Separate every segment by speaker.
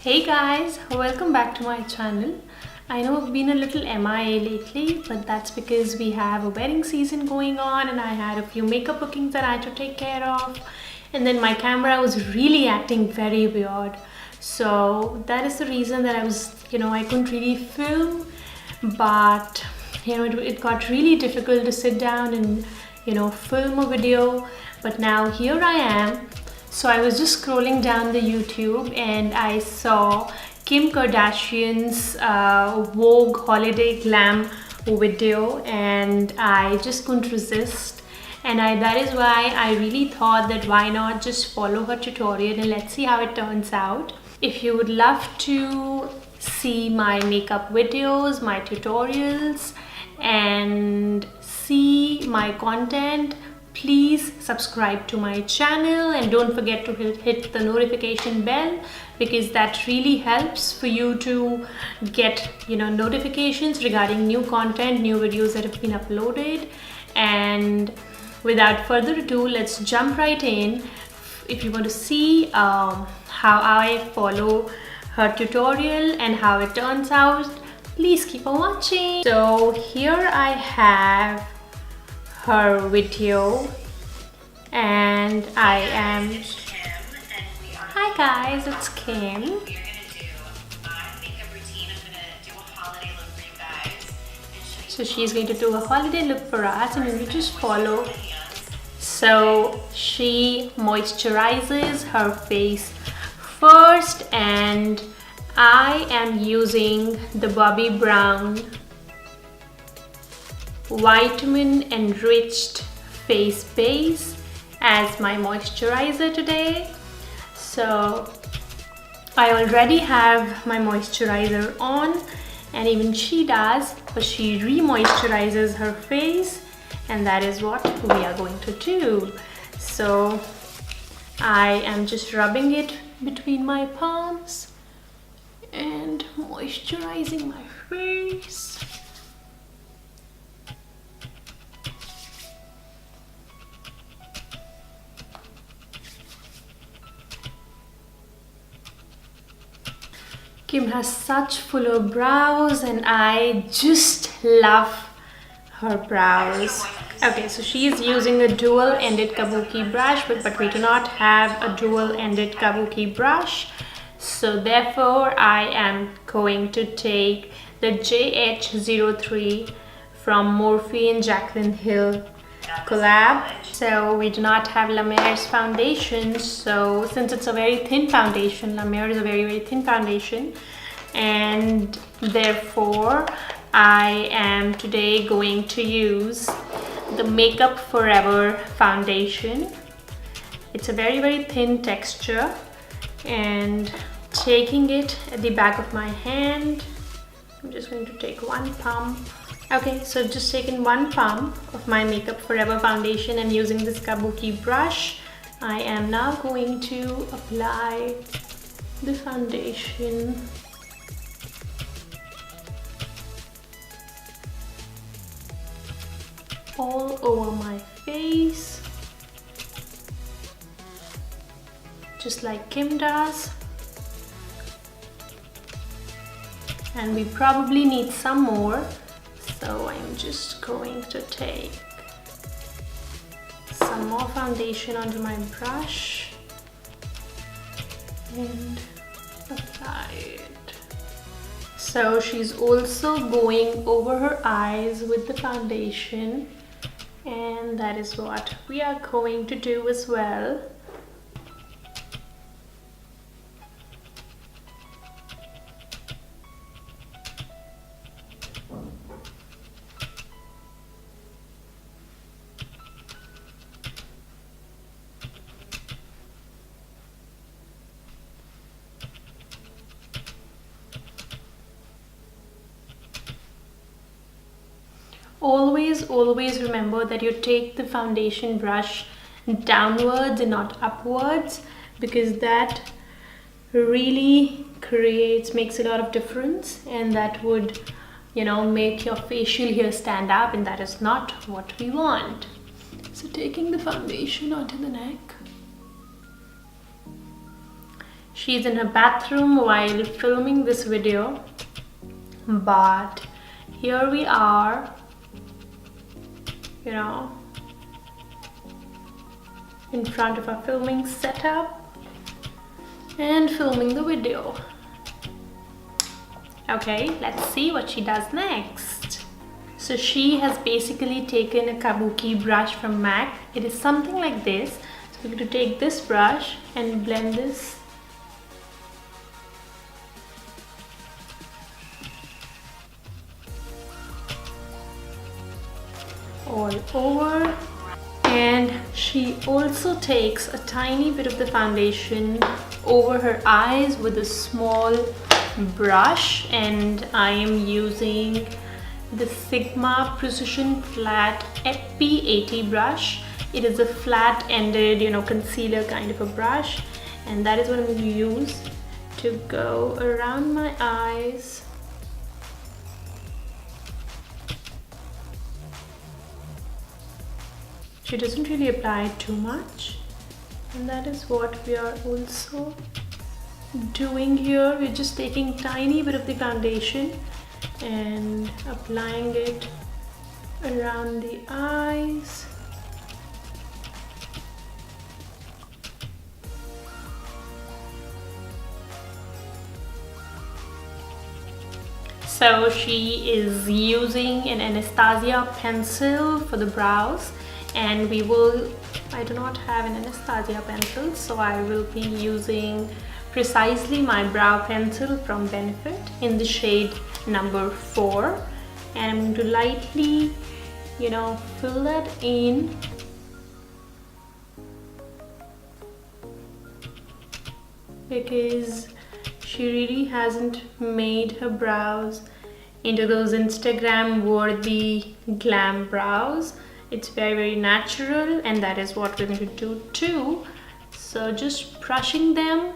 Speaker 1: Hey guys, welcome back to my channel. I know I've been a little MIA lately, but that's because we have a wedding season going on and I had a few makeup bookings that I had to take care of. And then my camera was really acting very weird. So that is the reason that I couldn't really film. But, it got really difficult to sit down and, film a video. But now here I am. So I was just scrolling down the YouTube and I saw Kim Kardashian's Vogue Holiday Glam video and I just couldn't resist. And that is why I really thought that why not just follow her tutorial and let's see how it turns out. If you would love to see my makeup videos, my tutorials, and see my content, please subscribe to my channel and don't forget to hit the notification bell because that really helps for you to get notifications regarding new content, new videos that have been uploaded. And without further ado, let's jump right in. If you want to see how I follow her tutorial and how it turns out, please keep on watching. So here I have her video and I am hi guys, it's Kim. So she's going to do a holiday look for us and we just follow. So she moisturizes her face first and I am using the Bobbi Brown vitamin enriched face base as my moisturizer today. So I already have my moisturizer on and even she does, but she re-moisturizes her face and that is what we are going to do. So I am just rubbing it between my palms and moisturizing my face. Kim has such fuller brows and I just love her brows. Okay, so she is using a dual-ended kabuki brush, but we do not have a dual-ended kabuki brush. So therefore, I am going to take the JH03 from Morphe and Jaclyn Hill collab. So we do not have La Mer's foundation, so since it's a very thin foundation, La Mer is a very thin foundation, and therefore I am today going to use the Makeup Forever foundation. It's a very thin texture, and taking it at the back of my hand, I'm just going to take one pump. Okay, so just taking one pump of my Makeup Forever foundation and using this kabuki brush, I am now going to apply the foundation all over my face, just like Kim does. And we probably need some more. So I'm just going to take some more foundation onto my brush and apply it. So she's also going over her eyes with the foundation, and that is what we are going to do as well. Always remember that you take the foundation brush downwards and not upwards, because that really makes a lot of difference, and that would make your facial hair stand up, and that is not what we want. So taking the foundation onto the neck, She's in her bathroom while filming this video, but here we are, you know, in front of our filming setup and filming the video. Okay, let's see what she does next. So she has basically taken a kabuki brush from MAC. It is something like this. So we're going to take this brush and blend this all over. And she also takes a tiny bit of the foundation over her eyes with a small brush, and I am using the Sigma Precision Flat FP80 brush. It is a flat ended, you know, concealer kind of a brush, and that is what I'm going to use to go around my eyes. She doesn't really apply too much, and that is what we are also doing here. We're just taking tiny bit of the foundation and applying it around the eyes. So she is using an Anastasia pencil for the brows, and I do not have an Anastasia pencil, so I will be using precisely my brow pencil from Benefit in the shade number 4, and I'm going to lightly, you know, fill that in. Because she really hasn't made her brows into those Instagram worthy glam brows. It's very natural, and that is what we're going to do too. So just brushing the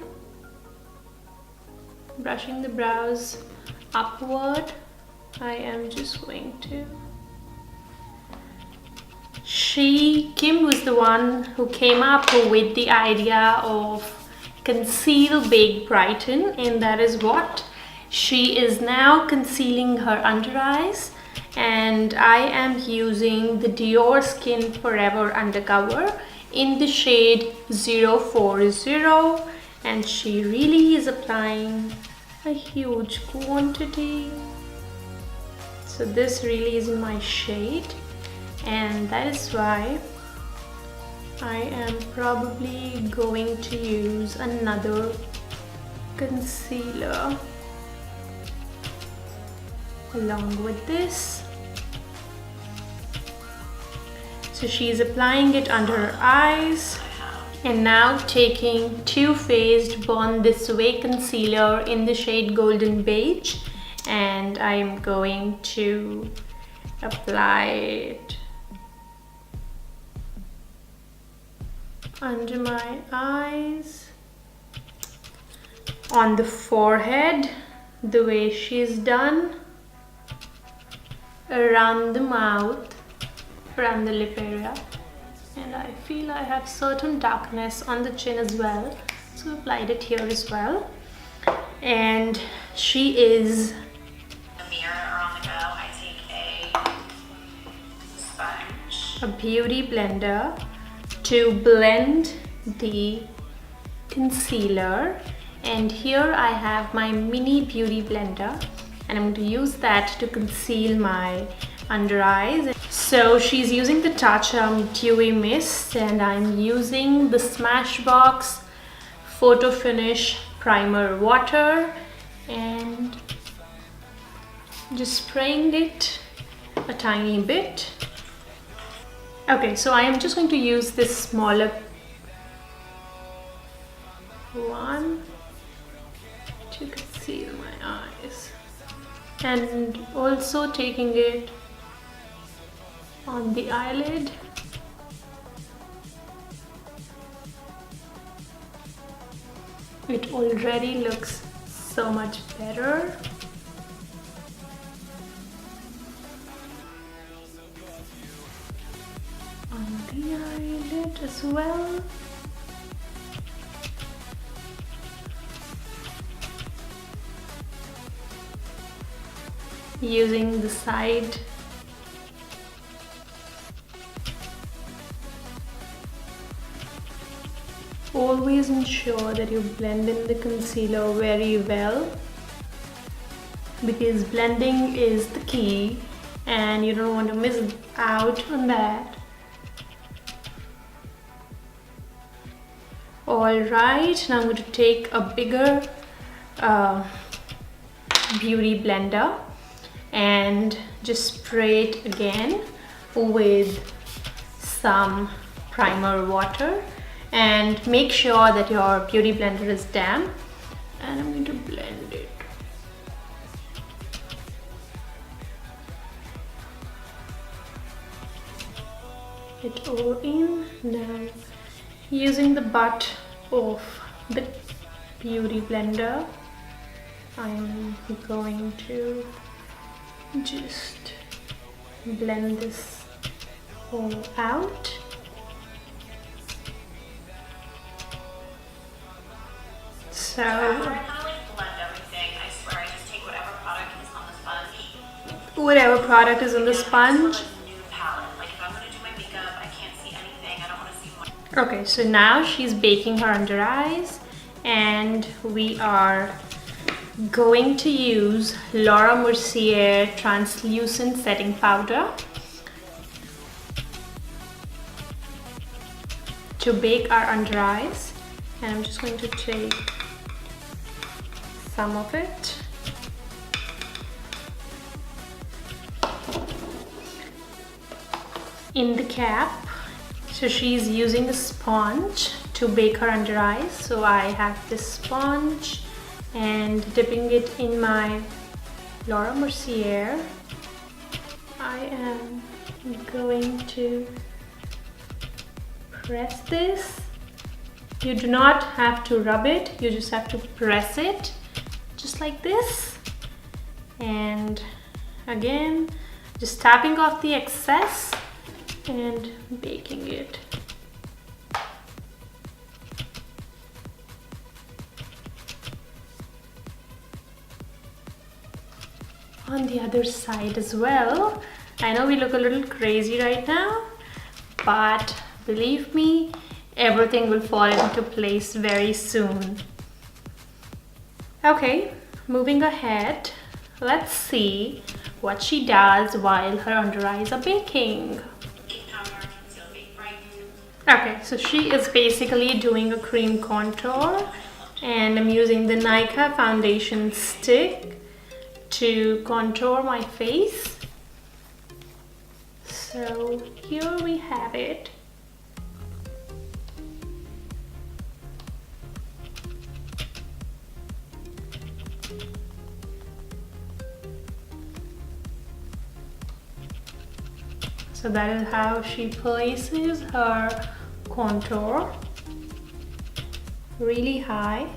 Speaker 1: brows upward. I am just going to. Kim was the one who came up with the idea of conceal, bake, brighten, and that is what she is now concealing her under eyes. And I am using the Dior Skin Forever Undercover in the shade 040, and she really is applying a huge quantity. So this really is in my shade, and that is why I am probably going to use another concealer along with this. So she's applying it under her eyes, and now taking Too Faced Born This Way concealer in the shade Golden Beige, and I'm going to apply it under my eyes, on the forehead the way she's done, around the mouth, around the lip area, and I feel I have certain darkness on the chin as well, so applied it here as well. And she is
Speaker 2: a mirror or on the go. I take a sponge,
Speaker 1: a beauty blender, to blend the concealer, and here I have my mini beauty blender, and I'm going to use that to conceal my under eyes. So she's using the Tatcha Dewy Mist, and I'm using the Smashbox Photo Finish Primer Water, and just spraying it a tiny bit. Okay, so I am just going to use this smaller one to conceal my eyes, and also taking it on the eyelid. It already looks so much better. On the eyelid as well. using the side. Always ensure that you blend in the concealer very well, because blending is the key and you don't want to miss out on that. Alright, now I'm going to take a bigger beauty blender and just spray it again with some primer water, and make sure that your beauty blender is damp, and I'm going to blend it. It all in. Now using the butt of the beauty blender, I'm going to just blend this all out. So
Speaker 2: I kind of like blend everything. I swear, I just take whatever product is on the sponge.
Speaker 1: whatever product is on the sponge.
Speaker 2: Nude palette. Like if I'm gonna do my makeup, I can't see anything. I don't want to see much.
Speaker 1: Okay, so now she's baking her under eyes, and we are going to use Laura Mercier translucent setting powder to bake our under eyes, and I'm just going to take some of it. In the cap. So she's using a sponge to bake her under eyes. So I have this sponge and dipping it in my Laura Mercier. I am going to press this. You do not have to rub it, you just have to press it just like this. And again, just tapping off the excess and baking it. On the other side as well. I know we look a little crazy right now, but believe me, everything will fall into place very soon. Okay, moving ahead, let's see what she does while her under eyes are baking. Okay, so she is basically doing a cream contour, and I'm using the Kanika foundation stick to contour my face. So here we have it. So that is how she places her contour, really high.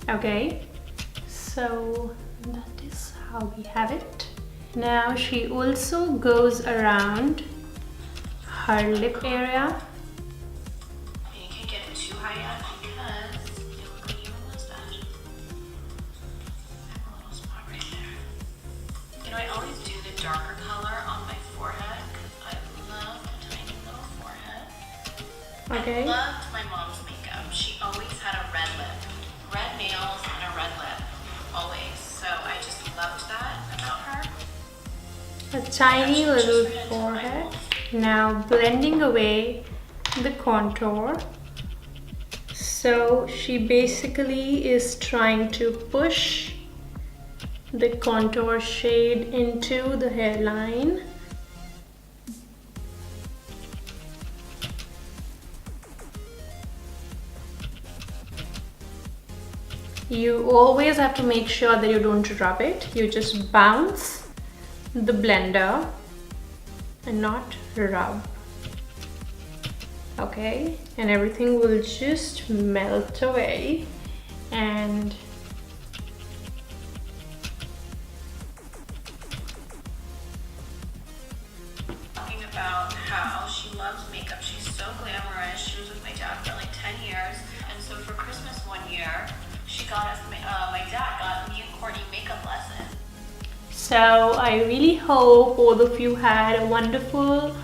Speaker 1: Okay, so that is how we have it. Now she also goes around her lip area.
Speaker 2: You can't get it too high yet because you look like you have a mustache. I have a little spot right there. You know, I always do the darker color on my forehead because I love a tiny little forehead.
Speaker 1: Okay.
Speaker 2: I loved my mom's makeup. She always had a red lip, red nails, and a red lip, always. So I just loved that about her.
Speaker 1: A tiny little forehead. Now blending away the contour. So she basically is trying to push the contour shade into the hairline. You always have to make sure that you don't rub it. You just bounce the blender and not rub. Okay, and everything will just melt away. And
Speaker 2: Talking about how she loves makeup. She's so glamorous. She was with my dad for like 10 years. And so for Christmas one year, she got us, my dad got me and Courtney makeup lesson.
Speaker 1: So I really hope all of you had a wonderful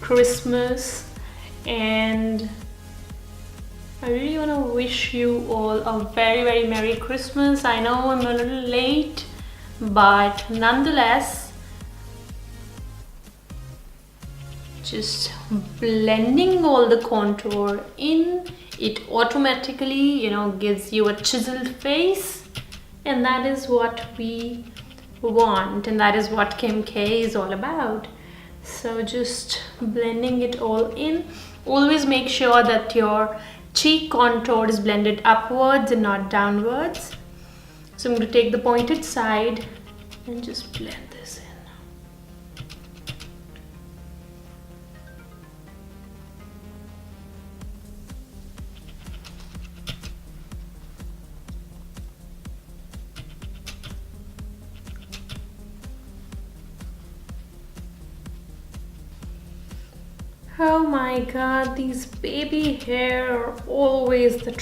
Speaker 1: Christmas, and I really want to wish you all a very, very Merry Christmas. I know I'm a little late, but nonetheless, just blending all the contour in, it automatically, gives you a chiseled face, and that is what we want, and that is what Kim K is all about. So just blending it all in. Always make sure that your cheek contour is blended upwards and not downwards. So I'm going to take the pointed side and just blend this in. Oh my god, these baby hair are always the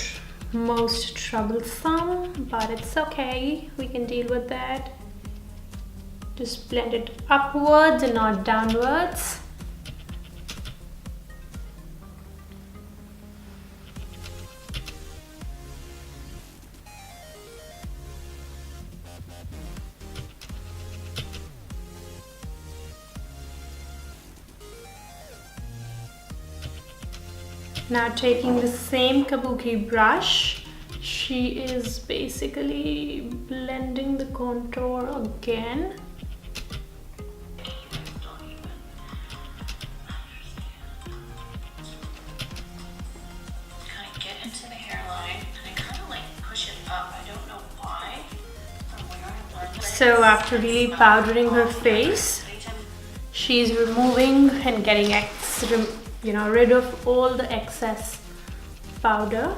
Speaker 1: most troublesome, but it's okay, we can deal with that. Just blend it upwards and not downwards. Now taking the same kabuki brush, she is basically blending the contour again.
Speaker 2: Kind of get into the hairline and I kind of like push it up. I don't know why. From where I learned this.
Speaker 1: So after really powdering her face, she's removing and getting rid of all the excess powder.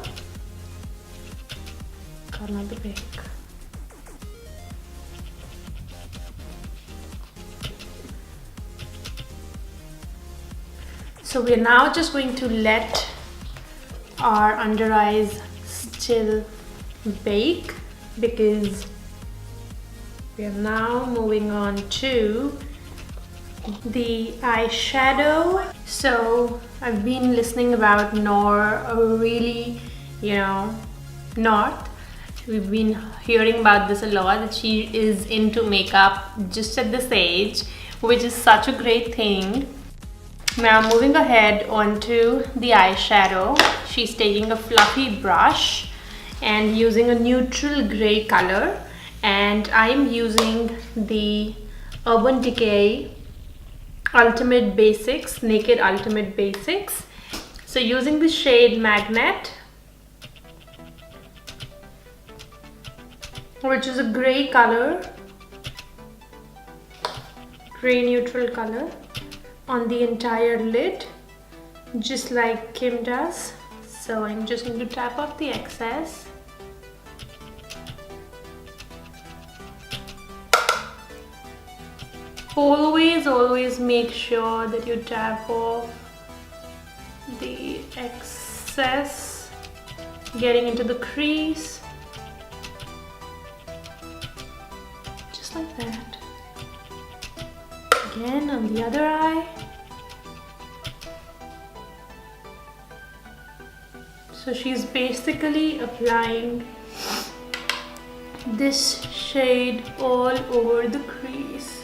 Speaker 1: Got another pick. So we're now just going to let our under eyes still bake, because we are now moving on to the eyeshadow. So I've been listening about really, North. We've been hearing about this a lot, that she is into makeup just at this age, which is such a great thing. Now moving ahead onto the eyeshadow, she's taking a fluffy brush and using a neutral gray color, and I'm using the Urban Decay Ultimate Basics, Naked Ultimate Basics. So using the shade Magnet, which is a gray color, gray neutral color, on the entire lid, just like Kim does. So I'm just going to tap off the excess. Always make sure that you tap off the excess getting into the crease, just like that. Again on the other eye. So she's basically applying this shade all over the crease.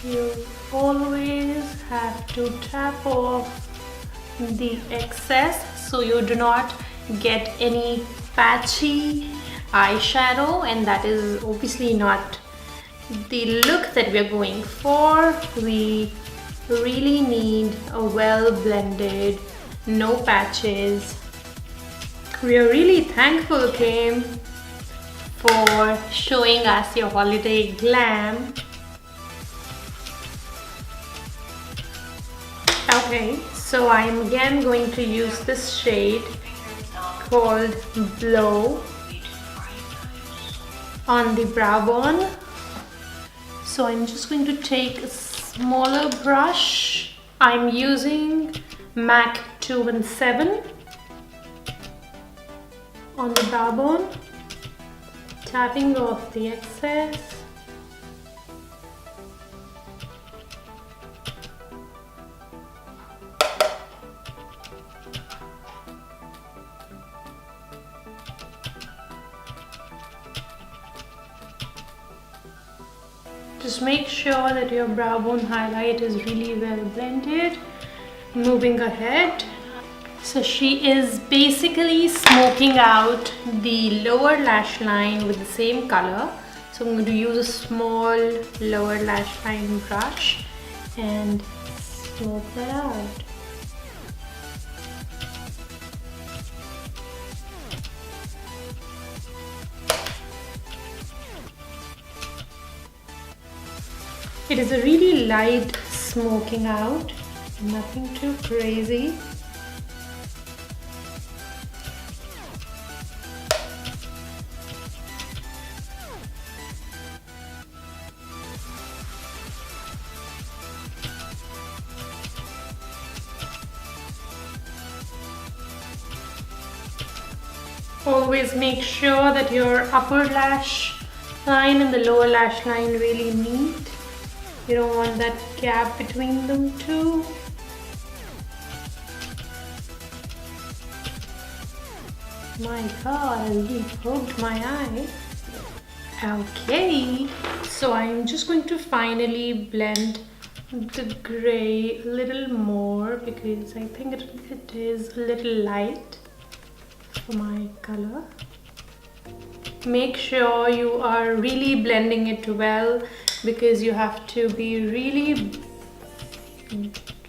Speaker 1: You always have to tap off the excess so you do not get any patchy eyeshadow, and that is obviously not the look that we're going for. We really need a well blended, no patches. We are really thankful, Kim, for showing us your holiday glam. Okay, so I'm again going to use this shade called Blow on the brow bone. So I'm just going to take a smaller brush, I'm using MAC 217 on the brow bone, tapping off the excess. Just make sure that your brow bone highlight is really well blended. Moving ahead. So she is basically smoking out the lower lash line with the same color. So I'm going to use a small lower lash line brush and smoke that out. It is a really light smoking out, nothing too crazy. Always make sure that your upper lash line and the lower lash line really meet. You don't want that gap between them two. My god, I really poked my eye. Okay, so I'm just going to finally blend the gray a little more because I think it is a little light for my color. Make sure you are really blending it well because you have to be really,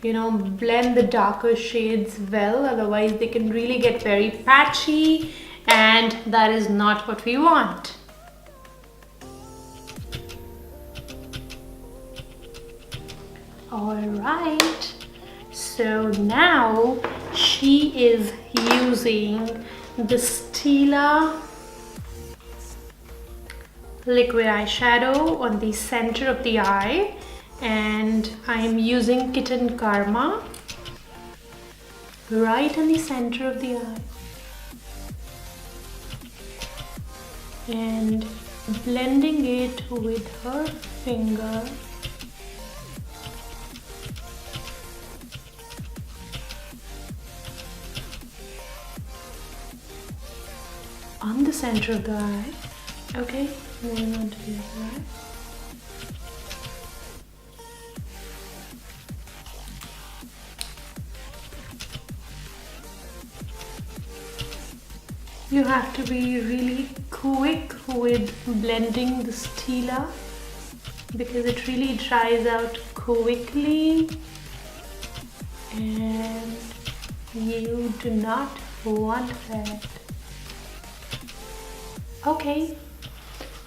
Speaker 1: blend the darker shades well, otherwise they can really get very patchy and that is not what we want. Alright, so now she is using the Stila liquid eyeshadow on the center of the eye, and I'm using Kitten Karma right in the center of the eye and blending it with her finger. On the center of the eye. Okay, moving on to the other eye. You have to be really quick with blending the Stila because it really dries out quickly and you do not want that. Okay,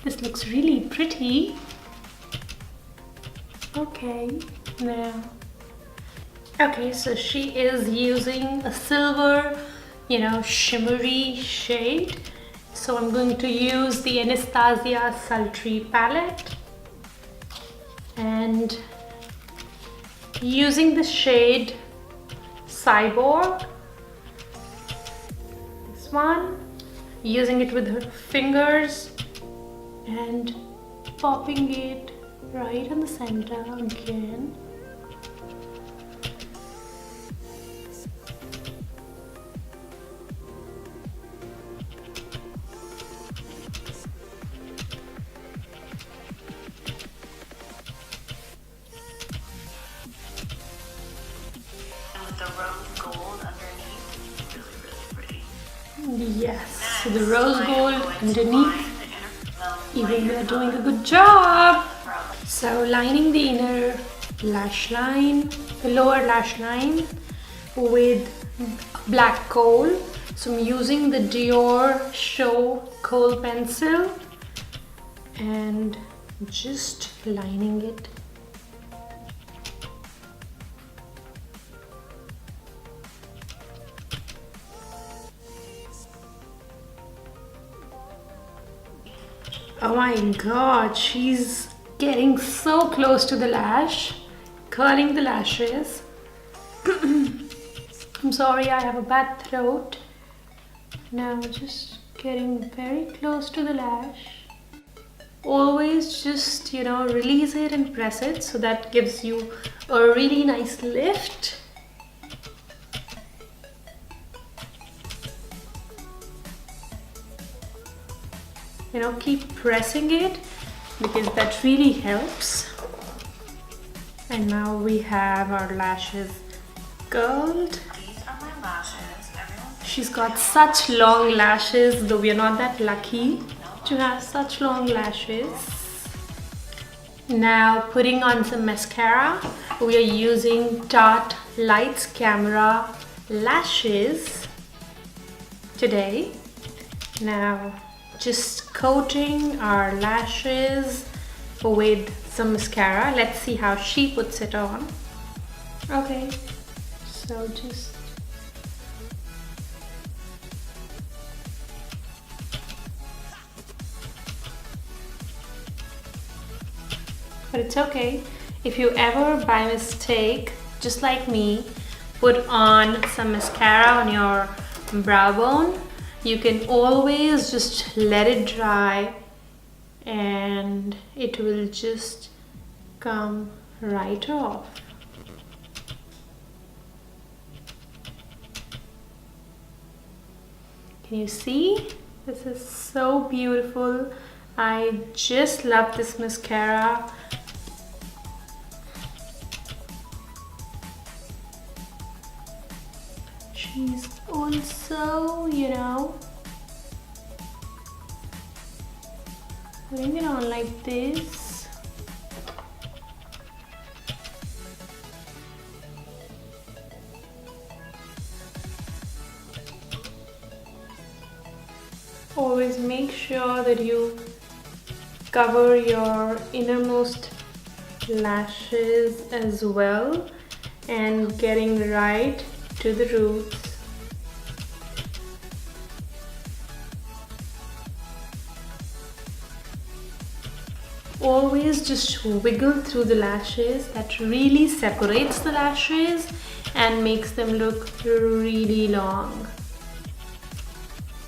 Speaker 1: this looks really pretty. Okay, now. Okay, so she is using a silver, shimmery shade. So I'm going to use the Anastasia Sultry palette and using the shade Cyborg, this one, using it with her fingers and popping it right in the center again.
Speaker 2: And with the rose gold underneath, really, really pretty.
Speaker 1: Yes, so the rose gold underneath. Even we are doing a good job. So lining the inner lash line, the lower lash line with black kohl. So I'm using the Dior Show Kohl pencil and just lining it. Oh my god, she's getting so close to the lash curling the lashes. I'm sorry, I have a bad throat. Now just getting very close to the lash. Always just, release it and press it, so that gives you a really nice lift. Keep pressing it because that really helps. And now we have our lashes curled.
Speaker 2: These are my lashes.
Speaker 1: She's got such long lashes, though we are not that lucky to have such long lashes. Now putting on some mascara. We are using Tarte Lights Camera Lashes today. Now just coating our lashes with some mascara. Let's see how she puts it on. Okay, so just but it's okay if you ever by mistake, just like me, put on some mascara on your brow bone. You can always just let it dry and it will just come right off. Can you see? This is so beautiful. I just love this mascara. She's also, putting it on like this. Always make sure that you cover your innermost lashes as well and getting right to the roots. Always just wiggle through the lashes. That really separates the lashes and makes them look really long.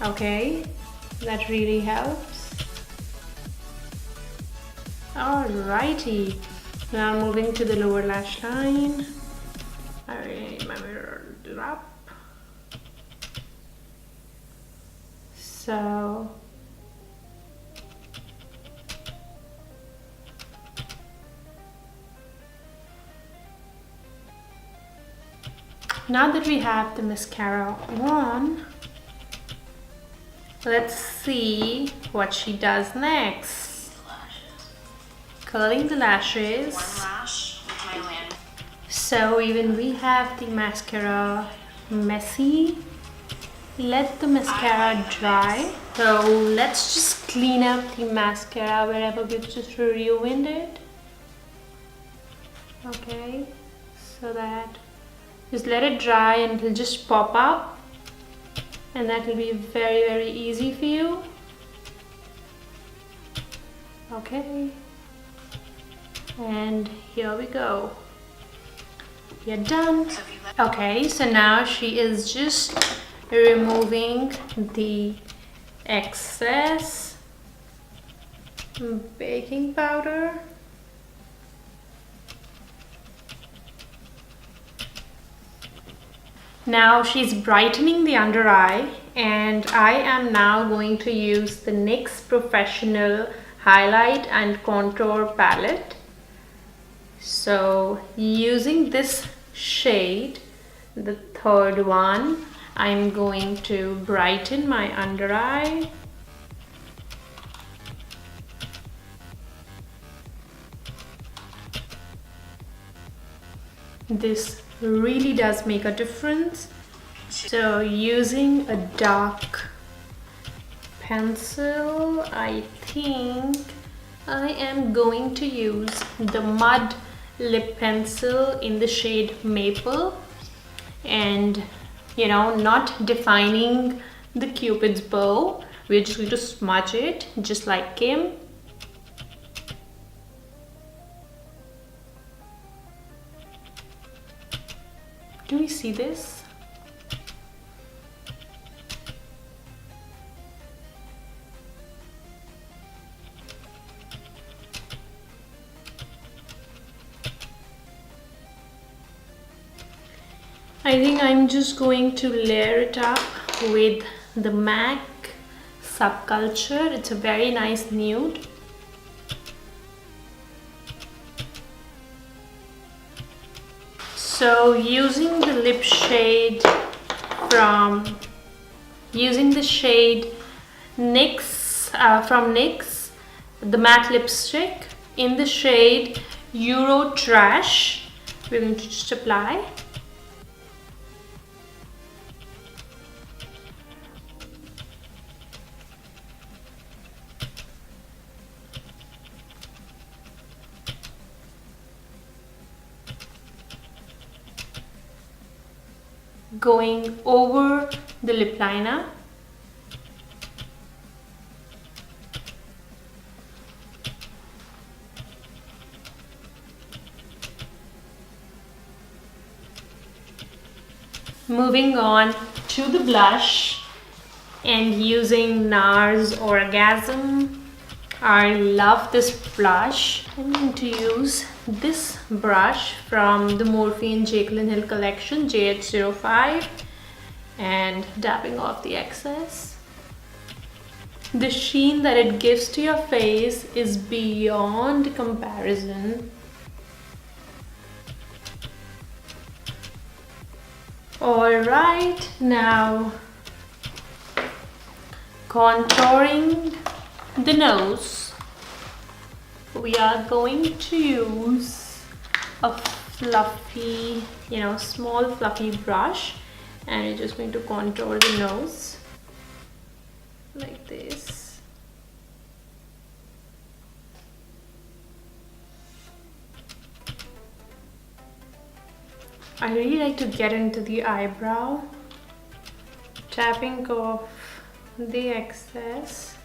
Speaker 1: Okay, that really helps. Alrighty, now moving to the lower lash line. I need my mirror up. So now that we have the mascara on, let's see what she does next. Curling the lashes.
Speaker 2: One lash with my land.
Speaker 1: So even we have the mascara messy, let the mascara dry. So let's just clean up the mascara wherever we've just ruined it. Okay, so that just let it dry and it'll just pop up, and that will be very, very easy for you. Okay, and here we go. You're done. Okay, so now she is just removing the excess baking powder. Now she's brightening the under eye, and I am now going to use the NYX Professional Highlight and Contour Palette. So using this shade, the third one, I'm going to brighten my under eye. This really does make a difference. So using a dark pencil, I think I am going to use the Mud Lip Pencil in the shade Maple, and not defining the Cupid's bow, we're just going to smudge it just like Kim. we see this? I think I'm just going to layer it up with the MAC Subculture. It's a very nice nude. So using the lip shade using the shade from NYX, the matte lipstick in the shade Euro Trash, we're going to just apply. Going over the lip liner. Moving on to the blush and using NARS Orgasm. I love this blush. I'm going to use this brush from the Morphe and Jaclyn Hill collection, JH05, and dabbing off the excess. The sheen that it gives to your face is beyond comparison. Alright, now contouring the nose. We are going to use a fluffy, small fluffy brush, and we're just going to contour the nose like this. I really like to get into the eyebrow, tapping off the excess.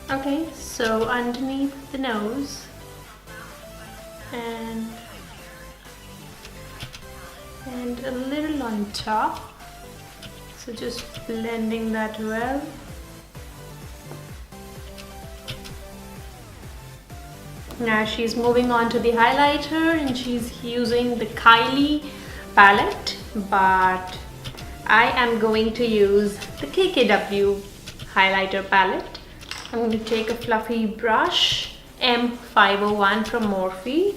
Speaker 1: Okay, so underneath the nose and a little on top, so just blending that well. Now she's moving on to the highlighter, and she's using the Kylie palette, but I am going to use the KKW highlighter palette. I'm going to take a fluffy brush, M501 from Morphe,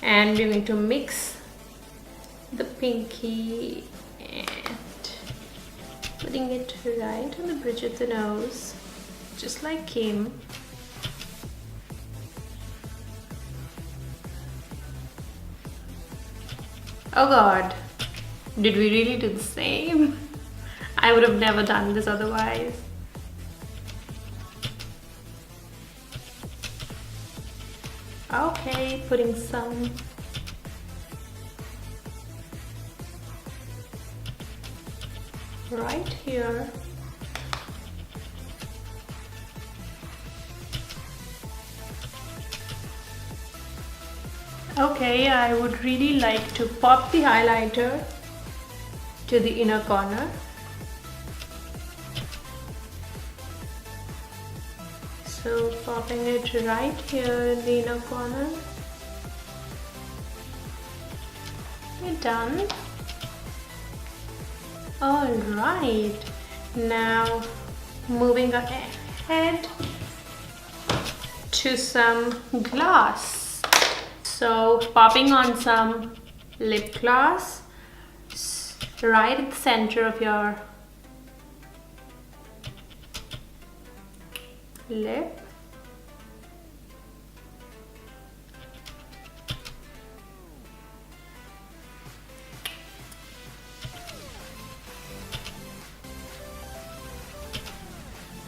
Speaker 1: and we're going to mix the pinky and putting it right on the bridge of the nose, just like Kim. Oh god, did we really do the same? I would have never done this otherwise. Okay, putting some right here. Okay, I would really like to pop the highlighter to the inner corner. So popping it right here in the inner corner. We're done. Alright, now moving ahead to some gloss. So popping on some lip gloss right at the center of your lip.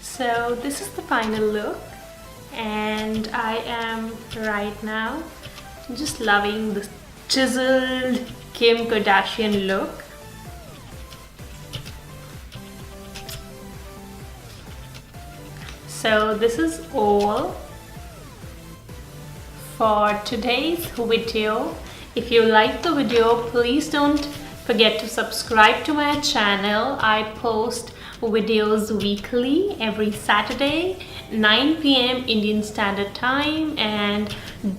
Speaker 1: So this is the final look, and I am right now just loving the chiseled Kim Kardashian look. So this is all for today's video. If you like the video, please don't forget to subscribe to my channel. I post videos weekly every Saturday 9 p.m. Indian Standard Time, and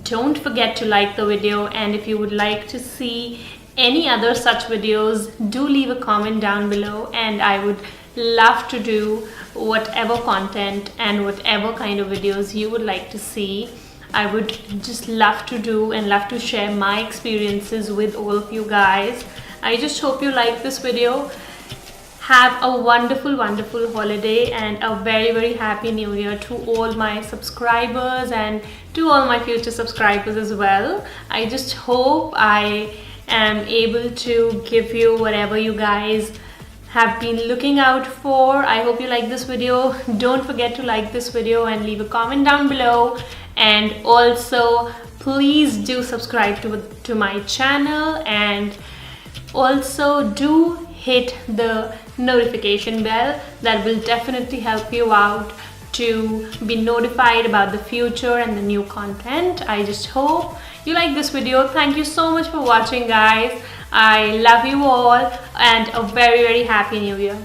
Speaker 1: don't forget to like the video. And if you would like to see any other such videos, do leave a comment down below, and I would love to do whatever content and whatever kind of videos you would like to see. I would just love to do and love to share my experiences with all of you guys. I just hope you like this video. Have a wonderful holiday and a very happy new year to all my subscribers and to all my future subscribers as well. I just hope I am able to give you whatever you guys have been looking out for. I hope you like this video. Don't forget to like this video and leave a comment down below, and also please do subscribe to my channel, and also do hit the notification bell. That will definitely help you out to be notified about the future and the new content. I just hope you like this video. Thank you so much for watching, guys. I love you all, and a very happy new year.